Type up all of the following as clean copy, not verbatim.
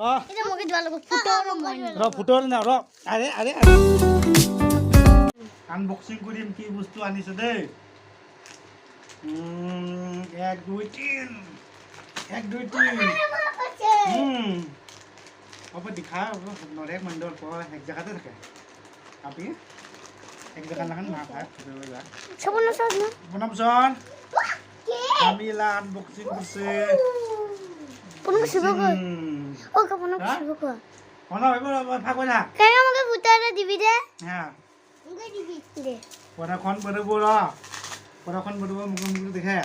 এটা মগে দিবা লাগব ফুটৰ মই ফুটৰ না আৰে আৰে আনবক্সিং কৰিম কি বস্তু আনিছে দেই 1 2 3 1 2 3 अब दिखा नरेक मंडल पर एक जगह থাকে আপনি এক জায়গা লাগান না ভাত বেলা সবন সব না বনামছন কামিলা আনবক্সিং করছে কোন শিব গো ও কোন শিব গো কোন এবার ভাগ কই না কেন আমাকে ফুটারে দিবি দে হ্যাঁ আমাকে দিবি দে পরাখন বড় পরাখন বড় মুখ দেখে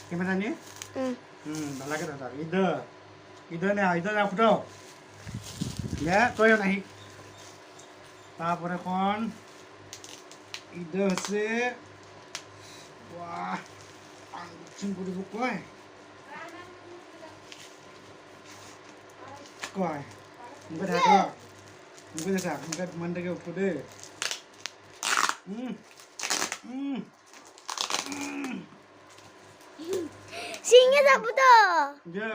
ক্যামেরা নিয়ে ভালো লাগে দাদা ইধর না ফুটো ইয়া কইও নাহি তারপরে এখন ইধর হচ্ছে বাহ আনবক্সিং করিব কয় মুখে থাকো মুখে দেখা মুখে মন থেকে উঠো দে সিংহে যাব তো যে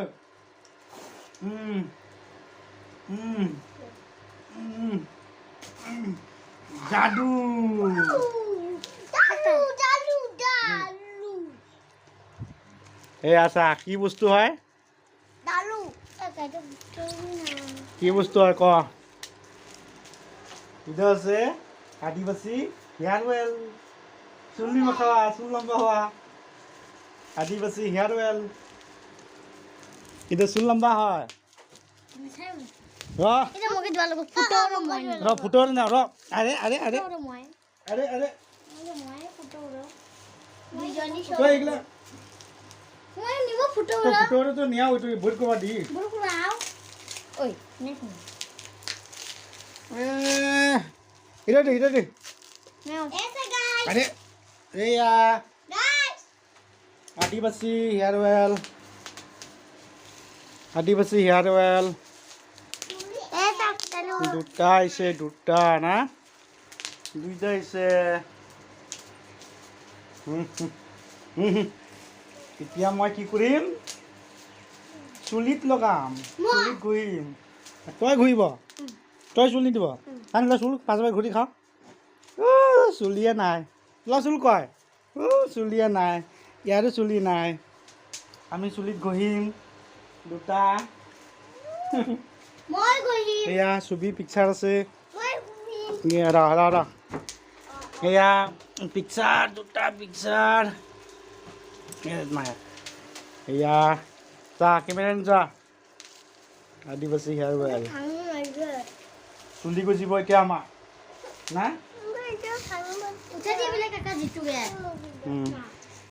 জাদু এই আশা কি বস্তু হয় দালু কি বস্তু হয় ক ইধর আছে আদিবাসী হেয়ার ওয়েল চুল মাখাওয়া চুল লম্বা হওয়া আদিবাসী হেয়ার ওয়েল ইধর চুল লম্বা হয় এটা মগে দিবা লাগব ফুটৰ মই ফুটৰ না আৰে আৰে আৰে ফুটৰ মই আৰে আৰে মই ফুটৰ দুজনী কই এগুলা মই নিব ফুটৰ তো ফুটৰ তো নিয়া ওই তো ভোট কবা দি বড় করে আও ওই নে কোন এটা দে নাও এসে গাইস আরে এইয়া গাইস আদিবাসী হেয়ার ওয়েল এটা কেন দুটা আইছে দুটা না দুইটা আইছে এতিয়া মই কি কৰিম চুলিত লগাম চুলিত ঘূৰিম তই ঘূৰিব তই চুলি দিব আনিলে চুল পাঁচবাৰ ঘূৰি খাওঁ চুলিয়ে নাই ল চুল কয় চুলিয়ে নাই ইয়াৰো চুলি নাই আমি চুলিত ঘঁহিম দুটা মই গলি এয়া ছবি পিকচাৰ আছে মই ৰ এয়া পিকচাৰ দুটা পিকচাৰ এয়া যা কেমেৰা যা আদিবাসী হেয়াৰ ওয়েল খাঙু লাগে চুলি গজিব এতিয়া আমাৰ না মই এটা খাঙু উঠা দিবিলে কাকা জিতুগে